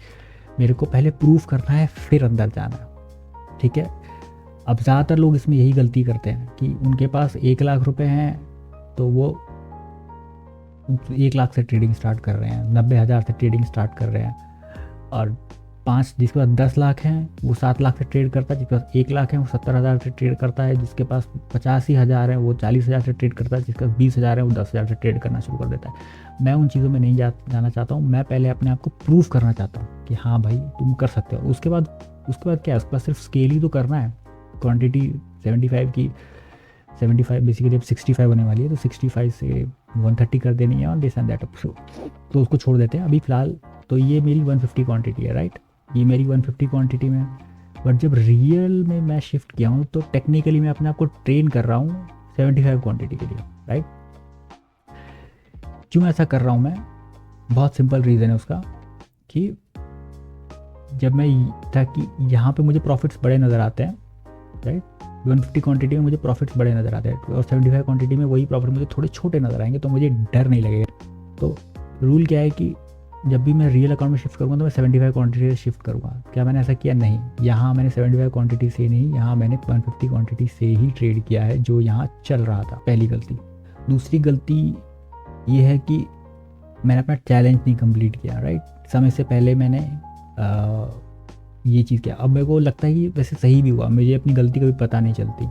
मेरे को पहले प्रूफ करना है फिर अंदर जाना है, ठीक है। अब ज़्यादातर लोग इसमें यही गलती करते हैं कि उनके पास 1,00,000 रुपये हैं तो वो 1,00,000 से ट्रेडिंग स्टार्ट कर रहे हैं, 90,000 से ट्रेडिंग स्टार्ट कर रहे हैं, और जिसके पास 10 लाख हैं वो 7 लाख से ट्रेड करता है, जिसके पास 1 लाख है वो 70,000 से ट्रेड करता है, जिसके पास 85,000 है वो 40,000 से ट्रेड करता है, जिसके पास 20,000 है वो 10,000 से ट्रेड करना शुरू कर देता है। मैं उन चीज़ों में नहीं जाना चाहता हूँ, मैं पहले अपने आप को प्रूव करना चाहता हूँ कि हाँ भाई तुम कर सकते हो। उसके बाद क्या है, उसके बाद सिर्फ स्केल ही तो करना है। क्वान्टिटी 75 की 75 बेसिकली अब 65 होने वाली है, तो 65 से 130 कर देनी है और दिस एंड दैट, तो उसको छोड़ देते हैं अभी फ़िलहाल। तो ये मेरी 150 क्वांटिटी है, राइट, ये मेरी 150 क्वांटिटी में। बट जब रियल में मैं शिफ्ट किया हूँ तो टेक्निकली मैं अपने आप को ट्रेन कर रहा हूँ 75 क्वांटिटी के लिए, राइट। क्यों ऐसा कर रहा हूँ मैं, बहुत सिंपल रीज़न है उसका, कि जब मैं, ताकि यहाँ पे मुझे प्रॉफिट्स बड़े नज़र आते हैं, राइट, 150 क्वांटिटी में मुझे प्रॉफिट्स बड़े नज़र आते हैं और 75 क्वांटिटी में वही प्रॉफिट मुझे थोड़े छोटे नज़र आएंगे, तो मुझे डर नहीं लगेगा। तो रूल क्या है कि जब भी मैं रियल अकाउंट में शिफ्ट करूँगा तो मैं 75 क्वांटिटी से शिफ्ट करूँगा। क्या मैंने ऐसा किया? नहीं, यहाँ मैंने 75 क्वांटिटी से नहीं, यहाँ मैंने 150 क्वांटिटी से ही ट्रेड किया है जो यहाँ चल रहा था, पहली गलती। दूसरी गलती ये है कि मैंने अपना चैलेंज नहीं कंप्लीट किया, राइट। समय से पहले मैंने ये चीज़ किया। अब मेरे को लगता है कि वैसे सही भी हुआ, मुझे अपनी गलती कभी पता नहीं चलती।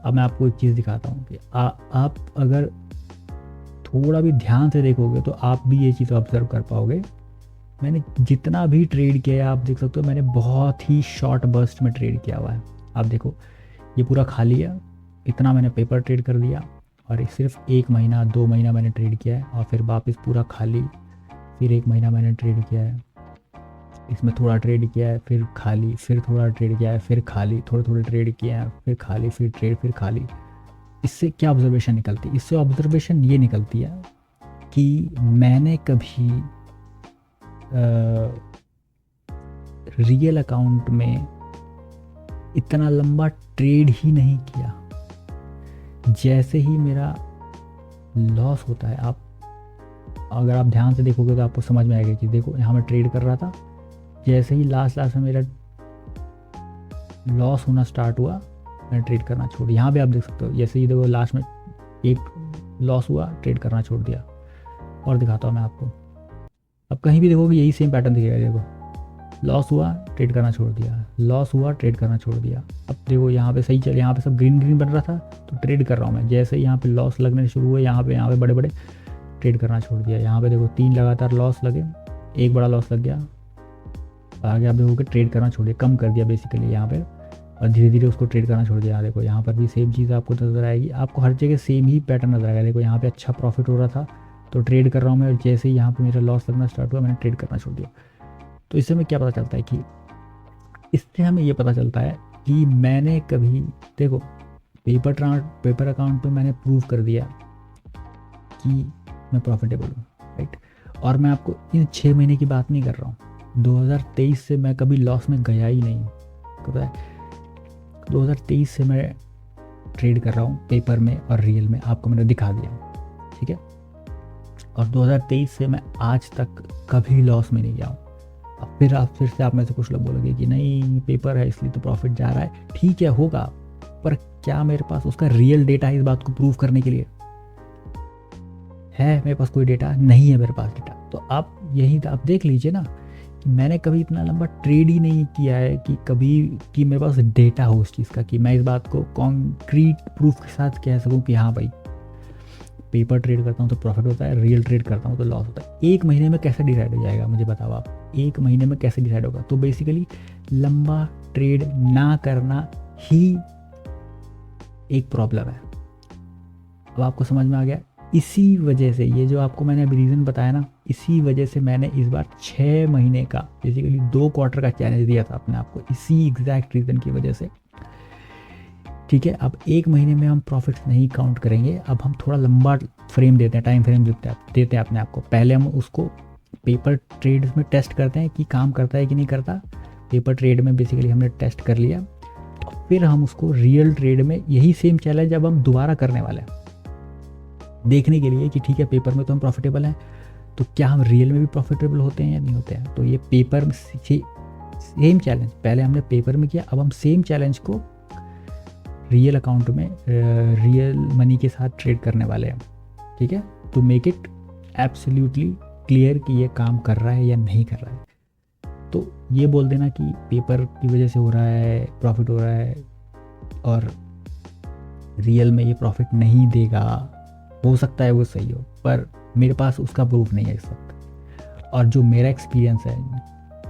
अब मैं आपको एक चीज़ दिखाता हूँ कि आप अगर थोड़ा भी ध्यान से देखोगे तो आप भी ये चीज़ ऑब्जर्व कर पाओगे। मैंने जितना भी ट्रेड किया है, आप देख सकते हो मैंने बहुत ही शॉर्ट बर्स्ट में ट्रेड किया हुआ है। आप देखो ये पूरा खाली है, इतना मैंने पेपर ट्रेड कर दिया, और सिर्फ 1 महीना 2 महीना मैंने ट्रेड किया है, और फिर वापस पूरा खाली, फिर 1 महीना मैंने ट्रेड किया है, इसमें थोड़ा ट्रेड किया है, फिर खाली, फिर थोड़ा ट्रेड किया है, फिर खाली, थोड़े ट्रेड किए हैं, फिर खाली, फिर ट्रेड, फिर खाली। इससे क्या ऑब्जर्वेशन निकलती है? इससे ऑब्जर्वेशन ये निकलती है कि मैंने कभी रियल अकाउंट में इतना लंबा ट्रेड ही नहीं किया। जैसे ही मेरा लॉस होता है, आप अगर आप ध्यान से देखोगे तो आपको समझ में आएगा कि देखो यहाँ मैं ट्रेड कर रहा था, जैसे ही लास्ट में मेरा लॉस होना स्टार्ट हुआ, मैंने ट्रेड करना छोड़ दिया। यहाँ पे आप देख सकते हो, जैसे ही देखो लास्ट में एक लॉस हुआ, ट्रेड करना छोड़ दिया। और दिखाता हूँ मैं आपको, अब कहीं भी देखोगे यही सेम पैटर्न दिखेगा। देखो लॉस हुआ, ट्रेड करना छोड़ दिया, लॉस हुआ, ट्रेड करना छोड़ दिया। अब देखो यहाँ पे सही चल, यहाँ पे सब ग्रीन बन रहा था तो ट्रेड कर रहा हूँ मैं। जैसे यहाँ पे लॉस लगने शुरू हुए, यहाँ पे बड़े ट्रेड करना छोड़ दिया। यहाँ पे देखो 3 लगातार लॉस लगे, एक बड़ा लॉस लग गया, आगे आप देखोगे ट्रेड करना छोड़ दिया, कम कर दिया बेसिकली यहाँ पे, और धीरे धीरे उसको ट्रेड करना छोड़ दिया। देखो यहाँ पर भी सेम चीज़ आपको नज़र आएगी, आपको हर जगह सेम ही पैटर्न नज़र आएगा। देखो यहाँ पे अच्छा प्रॉफिट हो रहा था तो ट्रेड कर रहा हूँ मैं, और जैसे ही यहाँ पे मेरा लॉस लगना स्टार्ट हुआ, मैंने ट्रेड करना छोड़ दिया। तो इससे हमें क्या पता चलता है कि इससे हमें ये पता चलता है कि मैंने कभी, देखो पेपर अकाउंट पे मैंने प्रूव कर दिया कि मैं प्रॉफिटेबल हूँ, राइट। और मैं आपको इन 6 महीने की बात नहीं कर रहा हूँ, 2023 से मैं कभी लॉस में गया ही नहीं। पता है 2023 से मैं ट्रेड कर रहा हूँ पेपर में और रियल में, आपको मैंने दिखा दिया, ठीक है। और 2023 से मैं आज तक कभी लॉस में नहीं गया हूँ। अब फिर से आप में से कुछ लोग बोलोगे कि नहीं पेपर है इसलिए तो प्रॉफिट जा रहा है, ठीक है होगा, पर क्या मेरे पास उसका रियल डेटा है इस बात को प्रूव करने के लिए? है मेरे पास कोई डेटा? नहीं है मेरे पास डेटा। तो आप आप देख लीजिए ना कि मैंने कभी इतना लंबा ट्रेड ही नहीं किया है कि मेरे पास डेटा हो उस चीज़ का, कि मैं इस बात को कॉन्क्रीट प्रूफ के साथ कह सकूं कि हाँ भाई पेपर ट्रेड करता हूँ तो प्रॉफिट होता है, रियल ट्रेड करता हूँ तो लॉस होता है। 1 महीने में कैसे डिसाइड हो जाएगा मुझे बताओ आप? एक महीने में कैसे डिसाइड होगा? तो बेसिकली लंबा ट्रेड ना करना ही एक प्रॉब्लम है। अब आपको समझ में आ गया? इसी वजह से ये जो आपको मैंने अभी रीज़न बताया ना, इसी वजह से मैंने इस बार 6 महीने का बेसिकली 2 क्वार्टर का चैलेंज दिया था अपने आप को, इसी एग्जैक्ट रीज़न की वजह से। ठीक है, अब एक महीने में हम प्रॉफिट्स नहीं काउंट करेंगे, अब हम थोड़ा लंबा फ्रेम देते हैं, टाइम फ्रेम देते हैं अपने आप को। पहले हम उसको पेपर ट्रेड्स में टेस्ट करते हैं कि काम करता है कि नहीं करता। पेपर ट्रेड में बेसिकली हमने टेस्ट कर लिया, फिर हम उसको रियल ट्रेड में यही सेम चैलेंज अब हम दोबारा करने वाले हैं, देखने के लिए कि ठीक है पेपर में तो हम प्रॉफिटेबल हैं, तो क्या हम रियल में भी प्रॉफिटेबल होते हैं या नहीं होते हैं। तो ये पेपर में सेम चैलेंज पहले हमने पेपर में किया, अब हम सेम चैलेंज को रियल अकाउंट में रियल मनी के साथ ट्रेड करने वाले हैं। ठीक है, to make it absolutely clear कि ये काम कर रहा है या नहीं कर रहा है। तो ये बोल देना कि पेपर की वजह से हो रहा है, प्रॉफिट हो रहा है, और रियल में ये प्रॉफिट नहीं देगा, हो सकता है वो सही हो, पर मेरे पास उसका प्रूफ नहीं है इस वक्त। और जो मेरा एक्सपीरियंस है,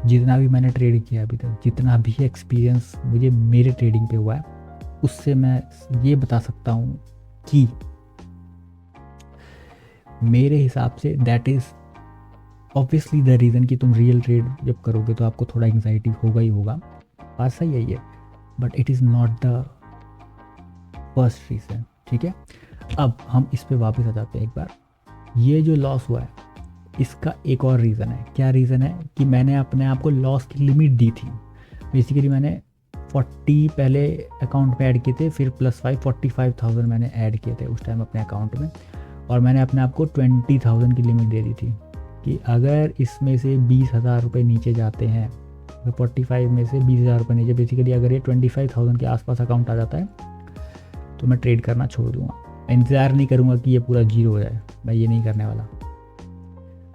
जितना भी मैंने ट्रेड किया अभी तक, जितना भी एक्सपीरियंस मुझे मेरे ट्रेडिंग पे हुआ है, उससे मैं ये बता सकता हूँ कि मेरे हिसाब say that is obviously the reason कि तुम रियल ट्रेड जब करोगे तो आपको थोड़ा एंग्जाइटी होगा ही होगा, बात सही है ये, but it is not the first reason. ठीक है, अब हम इस पे वापस आ जाते हैं एक बार। ये जो लॉस हुआ है इसका एक और रीज़न है। क्या रीज़न है? कि मैंने अपने आप को लॉस की लिमिट दी थी। बेसिकली मैंने 40 पहले अकाउंट में ऐड किए थे, फिर +5 45,000 मैंने ऐड किए थे उस टाइम अपने अकाउंट में, और मैंने अपने आप को 20,000 की लिमिट दे दी थी कि अगर इसमें से 20,000 रुपये नीचे जाते हैं, तो 45 में से 20,000 रुपये नीचे, बेसिकली अगर ये 25,000 के आसपास अकाउंट आ जाता है तो मैं ट्रेड करना छोड़ दूँगा। मैं इंतज़ार नहीं करूँगा कि ये पूरा जीरो हो जाए, मैं ये नहीं करने वाला।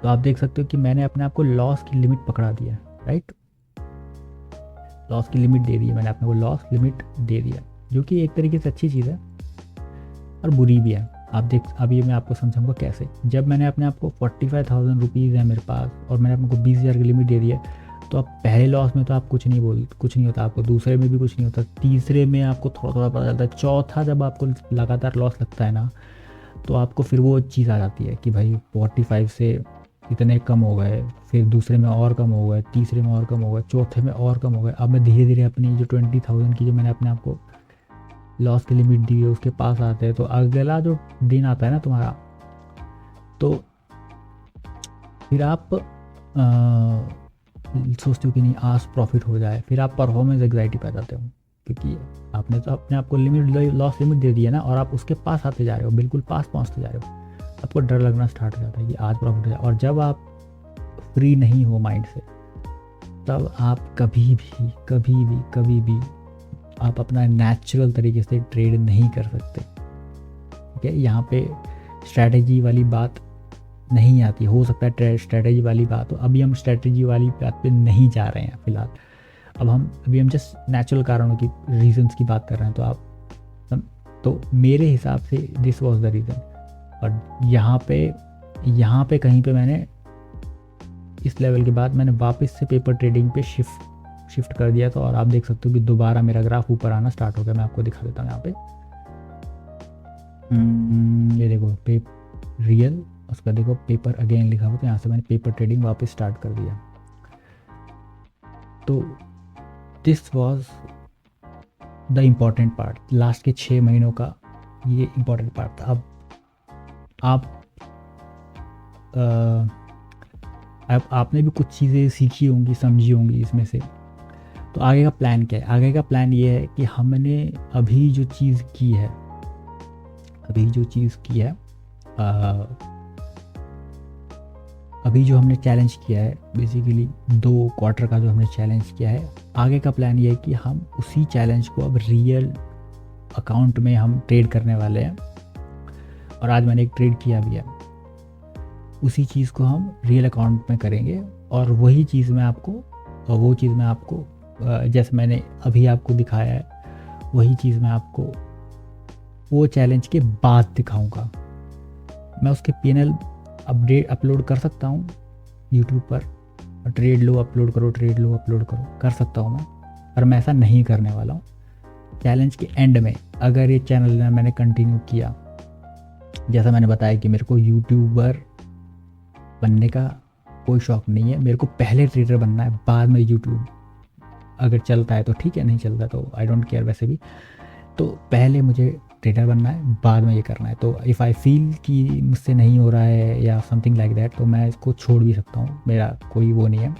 तो आप देख सकते हो कि मैंने अपने आप को लॉस की लिमिट पकड़ा दिया, राइट, लॉस की लिमिट दे दी है मैंने अपने को, लॉस लिमिट दे दिया, जो कि एक तरीके से अच्छी चीज़ है और बुरी भी है। आप देख, अभी मैं आपको समझाऊंगा कैसे। जब मैंने अपने आप को 45,000 रुपीज़ है मेरे पास और मैंने अपने को 20,000 की लिमिट दे दी है, तो आप पहले लॉस में तो आप कुछ नहीं होता आपको, दूसरे में भी कुछ नहीं होता, तीसरे में आपको थोड़ा थोड़ा पता चलता है, चौथा जब आपको लगातार लॉस लगता है ना, तो आपको फिर वो चीज़ आ जाती है कि भाई 45 से इतने कम हो गए, फिर दूसरे में और कम हो गए, तीसरे में और कम हो गए, चौथे में और कम हो गए। अब मैं धीरे धीरे अपनी जो 20,000 की जो मैंने अपने आप को लॉस की लिमिट दी है उसके पास आते हैं। तो अगला जो दिन आता है ना तुम्हारा, तो फिर आप सोचते हो कि नहीं आज प्रॉफिट हो जाए, फिर आप परफॉर्मेंस एग्जाइटी पे आ जाते हो, क्योंकि आपने तो अपने आप को लॉस लिमिट दे दी है ना, और आप उसके पास आते जा रहे हो, बिल्कुल पास पहुंचते जा रहे हो, आपको डर लगना स्टार्ट हो जाता है कि आज प्रॉफिट हो जाए। और जब आप फ्री नहीं हो माइंड से, तब आप कभी भी आप अपना नेचुरल तरीके से ट्रेड नहीं कर सकते। ठीक है, यहाँ पे स्ट्रैटेजी वाली बात नहीं आती। हो सकता है स्ट्रैटेजी वाली बात हो, अभी हम स्ट्रैटेजी वाली बात पे नहीं जा रहे हैं फिलहाल। अभी हम जस्ट नेचुरल कारणों की, रीजंस की बात कर रहे हैं। तो मेरे हिसाब से दिस वाज द रीज़न। और यहाँ पे कहीं पे मैंने इस लेवल के बाद मैंने वापस से पेपर ट्रेडिंग पे शिफ्ट कर दिया था, और आप देख सकते हो कि दोबारा मेरा ग्राफ ऊपर आना स्टार्ट हो गया। मैं आपको दिखा देता हूँ यहाँ पे, ये देखो रियल, उसका देखो पेपर अगेन लिखा हुआ, तो यहाँ से मैंने पेपर ट्रेडिंग वापस स्टार्ट कर दिया। तो this was the important part, last के 6 महीनों का ये इम्पॉर्टेंट पार्ट था। अब आपने भी कुछ चीज़ें सीखी होंगी, समझी होंगी इसमें से। तो आगे का प्लान क्या है? आगे का प्लान ये है कि हमने अभी जो चीज़ की है, अभी जो हमने चैलेंज किया है, बेसिकली 2 क्वार्टर का जो हमने चैलेंज किया है, आगे का प्लान ये है कि हम उसी चैलेंज को अब रियल अकाउंट में हम ट्रेड करने वाले हैं। और आज मैंने एक ट्रेड किया भी है, उसी चीज़ को हम रियल अकाउंट में करेंगे। और वही चीज़ मैं आपको जैसे मैंने अभी आपको दिखाया है, वही चीज़ मैं आपको वो चैलेंज के बाद दिखाऊंगा। मैं उसके PNL अपलोड कर सकता हूँ यूट्यूब पर, ट्रेड लो अपलोड करो, ट्रेड लो अपलोड करो, कर सकता हूँ मैं, पर मैं ऐसा नहीं करने वाला हूँ। चैलेंज के एंड में अगर ये चैनल मैंने कंटिन्यू किया, जैसा मैंने बताया कि मेरे को यूट्यूबर बनने का कोई शौक नहीं है, मेरे को पहले ट्रेडर बनना है, बाद में यूट्यूब अगर चलता है तो ठीक है, नहीं चलता तो आई डोंट केयर वैसे भी। तो पहले मुझे ट्रेडर बनना है, बाद में ये करना है। तो इफ़ आई फील कि मुझसे नहीं हो रहा है या समथिंग लाइक दैट, तो मैं इसको छोड़ भी सकता हूँ, मेरा कोई वो नहीं है।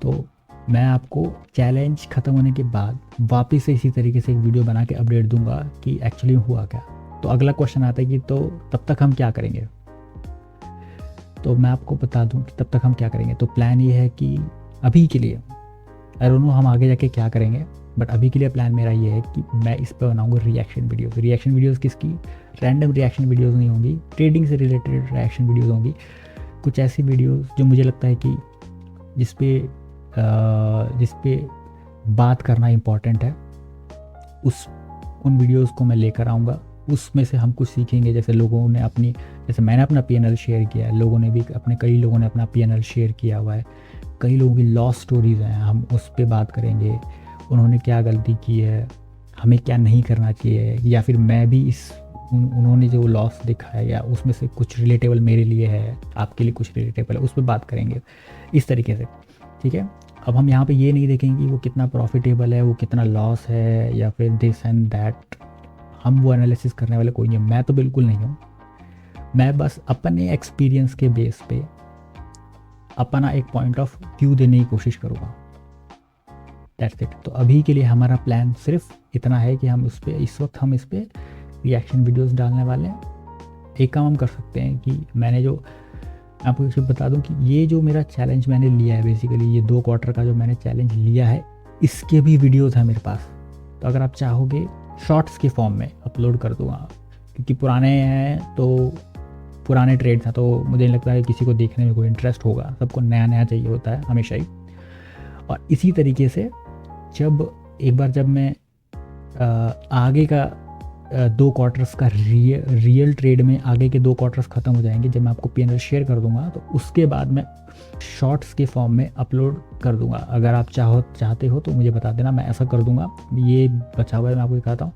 तो मैं आपको चैलेंज ख़त्म होने के बाद वापस से इसी तरीके से एक वीडियो बना के अपडेट दूंगा कि एक्चुअली हुआ क्या। तो अगला क्वेश्चन आता है कि तो तब तक हम क्या करेंगे। तो मैं आपको बता दूं कि तब तक हम क्या करेंगे। तो प्लान ये है कि अभी के लिए, आई डोंट नो हम आगे जाके क्या करेंगे, बट अभी के लिए प्लान मेरा ये है कि मैं इस पर बनाऊंगा रिएक्शन वीडियोस। रिएक्शन वीडियोस किसकी? रैंडम रिएक्शन वीडियोस नहीं होंगी, ट्रेडिंग से रिलेटेड रिएक्शन वीडियोस होंगी। कुछ ऐसी वीडियोस जो मुझे लगता है कि जिस पे बात करना इम्पॉर्टेंट है, उन वीडियोस को मैं लेकर आऊँगा। उसमें से हम कुछ सीखेंगे, जैसे लोगों ने अपनी, जैसे मैंने अपना PNL शेयर किया है, लोगों ने भी कई लोगों ने अपना PNL शेयर किया हुआ है, कई लोगों की लॉस स्टोरीज़ हैं, हम उस पर बात करेंगे। उन्होंने क्या गलती की है, हमें क्या नहीं करना चाहिए, या फिर मैं भी उन्होंने जो लॉस देखा है या उसमें से कुछ रिलेटेबल मेरे लिए है, आपके लिए कुछ रिलेटेबल है, उस पर बात करेंगे इस तरीके से, ठीक है। अब हम यहाँ पे ये नहीं देखेंगे कि वो कितना प्रॉफिटेबल है, वो कितना लॉस है, या फिर दिस एंड दैट। हम वो एनालिसिस करने वाले कोई नहीं है, मैं तो बिल्कुल नहीं हूँ। मैं बस अपने एक्सपीरियंस के बेस पे अपना एक पॉइंट ऑफ व्यू देने की कोशिश करूँगा, दैट्स इट। तो अभी के लिए हमारा प्लान सिर्फ इतना है कि हम इस वक्त हम इस पर रिएक्शन वीडियोस डालने वाले हैं। एक काम हम कर सकते हैं कि आपको एक चीज़ बता दूं कि ये जो मेरा चैलेंज मैंने लिया है, बेसिकली ये 2 क्वार्टर का जो मैंने चैलेंज लिया है, इसके भी वीडियोस हैं मेरे पास। तो अगर आप चाहोगे शॉर्ट्स के फॉर्म में अपलोड कर दूँगा, क्योंकि पुराने हैं तो पुराने ट्रेड्स हैं, तो मुझे नहीं लगता है किसी को देखने में कोई इंटरेस्ट होगा, सबको नया नया चाहिए होता है हमेशा ही। और इसी तरीके से जब मैं आगे का 2 क्वार्टर्स का रियल ट्रेड में आगे के 2 क्वार्टर्स ख़त्म हो जाएंगे, जब मैं आपको PNL शेयर कर दूंगा, तो उसके बाद मैं शॉर्ट्स के फॉर्म में अपलोड कर दूंगा। अगर आप चाहते हो तो मुझे बता देना, मैं ऐसा कर दूंगा। ये बचा हुआ है, मैं आपको दिखाता हूँ।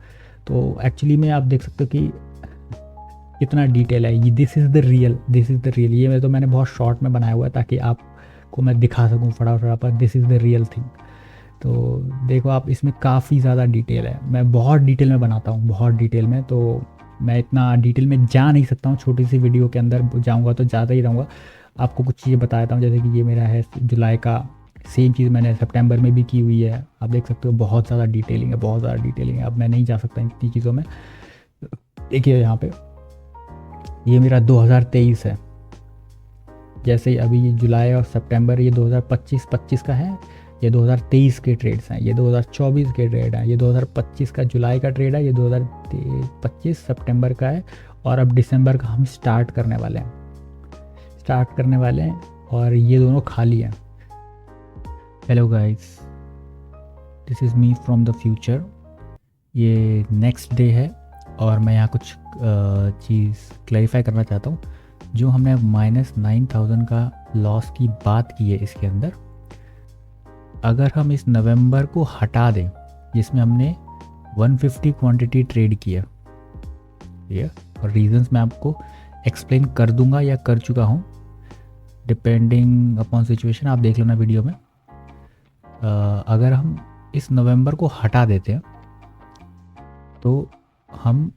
तो एक्चुअली में आप देख सकते हो कि कितना डिटेल है ये। This is the real. ये मैंने बहुत शॉर्ट में बनाया हुआ है ताकि आपको मैं दिखा सकूँ फटाफट पर, this is the real thing. तो देखो आप, इसमें काफ़ी ज़्यादा डिटेल है, मैं बहुत डिटेल में बनाता हूँ, बहुत डिटेल में। तो मैं इतना डिटेल में जा नहीं सकता हूँ, छोटी सी वीडियो के अंदर जाऊँगा तो ज़्यादा ही रहूँगा। आपको कुछ चीज़ें बता देता हूँ, जैसे कि ये मेरा है जुलाई का, सेम चीज़ मैंने सितंबर में भी की हुई है। आप देख सकते हो बहुत ज़्यादा डिटेलिंग है, बहुत ज़्यादा डिटेलिंग है। अब मैं नहीं जा सकता इतनी चीज़ों में। देखिए यहाँ पे ये मेरा 2023 है, जैसे अभी ये जुलाई और सितंबर, ये 2025 का है। ये 2023 के ट्रेड्स हैं, ये 2024 के ट्रेड हैं। ये 2025 का जुलाई का ट्रेड है, ये 2025 सितंबर का है। और अब दिसंबर का हम स्टार्ट करने वाले हैं, और ये दोनों खाली हैं। Hello guys, this is me from the future. ये नेक्स्ट डे है और मैं यहाँ कुछ चीज़ क्लैरिफाई करना चाहता हूँ। जो हमने -9000 का लॉस की बात की है इसके अंदर, अगर हम इस नवंबर को हटा दें जिसमें हमने 150 क्वांटिटी ट्रेड किया, ये और रीजंस मैं आपको एक्सप्लेन कर दूंगा या कर चुका हूँ, डिपेंडिंग अपॉन सिचुएशन। आप देख लेना वीडियो में। अगर हम इस नवंबर को हटा देते हैं तो हम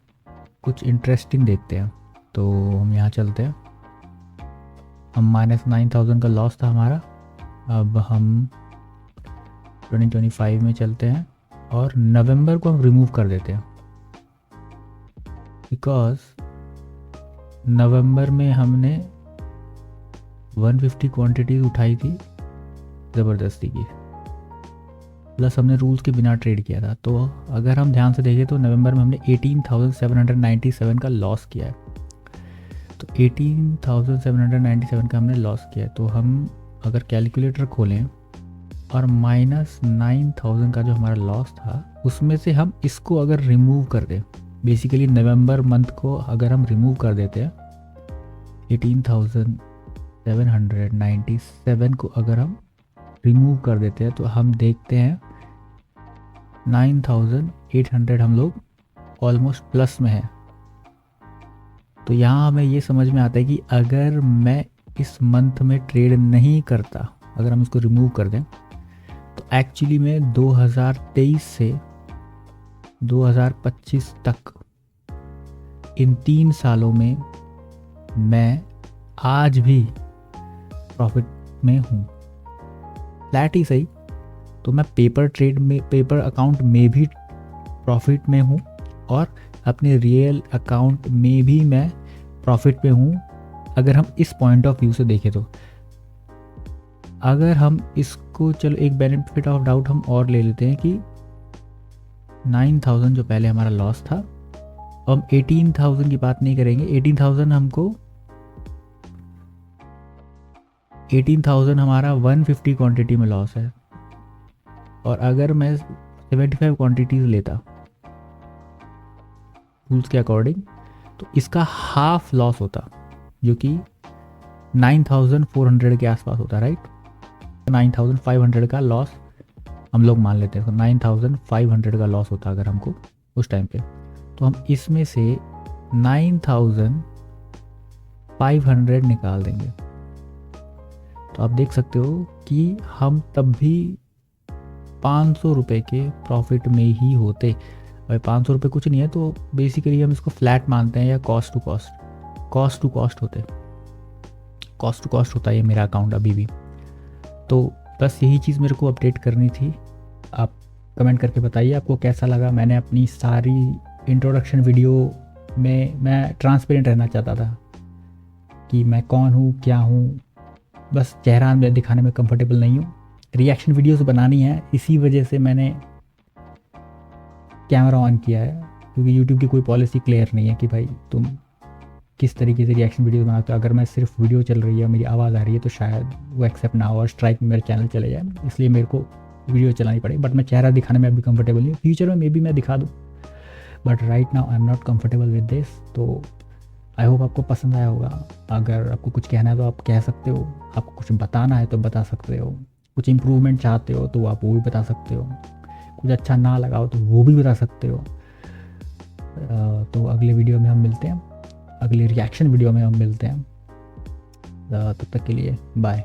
कुछ इंटरेस्टिंग देखते हैं। तो हम यहाँ चलते हैं। हम -9000 का लॉस था हमारा। अब हम 2025 में चलते हैं और नवंबर को हम रिमूव कर देते हैं, बिकॉज नवंबर में हमने 150 क्वांटिटीज उठाई थी ज़बरदस्ती की, प्लस हमने रूल्स के बिना ट्रेड किया था। तो अगर हम ध्यान से देखें तो नवंबर में हमने 18,797 का लॉस किया है। तो 18,797 का हमने लॉस किया है। तो हम अगर कैलकुलेटर खोलें और -9000 का जो हमारा लॉस था, उसमें से हम इसको अगर रिमूव कर दें, बेसिकली नवंबर मंथ को अगर हम रिमूव कर देते हैं 18,000 797 को अगर हम रिमूव कर देते हैं तो हम देखते हैं 9800 हम लोग ऑलमोस्ट प्लस में है। तो यहाँ हमें ये समझ में आता है कि अगर मैं इस मंथ में ट्रेड नहीं करता, अगर हम इसको रिमूव कर दें, तो एक्चुअली में 2023 से 2025 तक इन 3 सालों में मैं आज भी प्रॉफिट में हूँ। फ्लैट ही सही, तो मैं पेपर ट्रेड में, पेपर अकाउंट में भी प्रॉफिट में हूँ और अपने रियल अकाउंट में भी मैं प्रॉफिट में हूँ। अगर हम इस पॉइंट ऑफ व्यू से देखें तो अगर हम इसको, चलो एक बेनिफिट ऑफ डाउट हम और ले लेते हैं कि 9000 जो पहले हमारा लॉस था, हम 18,000 की बात नहीं करेंगे। 18,000 हमारा 150 क्वांटिटी में लॉस है, और अगर मैं 75 क्वांटिटीज लेता रूल्स के अकॉर्डिंग तो इसका हाफ लॉस होता, जो कि 9,400 के आसपास होता, राइट। 9,500 का लॉस हम लोग मान लेते हैं, तो 9,500 का लॉस होता अगर हमको उस टाइम पे। तो हम इसमें से 9,500 निकाल देंगे, तो आप देख सकते हो कि हम तब भी 500 रुपये के प्रॉफिट में ही होते। और 500 रुपये कुछ नहीं है, तो बेसिकली हम इसको फ्लैट मानते हैं या कॉस्ट टू कॉस्ट होता है ये मेरा अकाउंट अभी भी। तो बस यही चीज़ मेरे को अपडेट करनी थी। आप कमेंट करके बताइए आपको कैसा लगा। मैंने अपनी सारी इंट्रोडक्शन वीडियो में मैं ट्रांसपेरेंट रहना चाहता था कि मैं कौन हूँ, क्या हूँ। बस चेहरा मैं दिखाने में कंफर्टेबल नहीं हूँ। रिएक्शन वीडियोस बनानी है, इसी वजह से मैंने कैमरा ऑन किया है, क्योंकि यूट्यूब की कोई पॉलिसी क्लियर नहीं है कि भाई तुम किस तरीके से रिएक्शन वीडियो बनाते हो। अगर मैं सिर्फ वीडियो चल रही है, मेरी आवाज़ आ रही है, तो शायद वो एक्सेप्ट ना हो और स्ट्राइक में मेरे चैनल चले जाए, इसलिए मेरे को वीडियो चलानी पड़े। बट मैं चेहरा दिखाने में अभी कंफर्टेबल नहीं हूँ। फ्यूचर में मे बी मैं दिखा दूँ, but right now I am not comfortable with this. तो आई होप आपको पसंद आया होगा। अगर आपको कुछ कहना है तो आप कह सकते हो, आपको कुछ बताना है तो बता सकते हो, कुछ इम्प्रूवमेंट चाहते हो तो आप वो भी बता सकते हो, कुछ अच्छा ना लगाओ तो वो भी बता सकते हो। तो अगले वीडियो में हम मिलते हैं, अगले रिएक्शन वीडियो में हम मिलते हैं। तब तक के लिए बाय।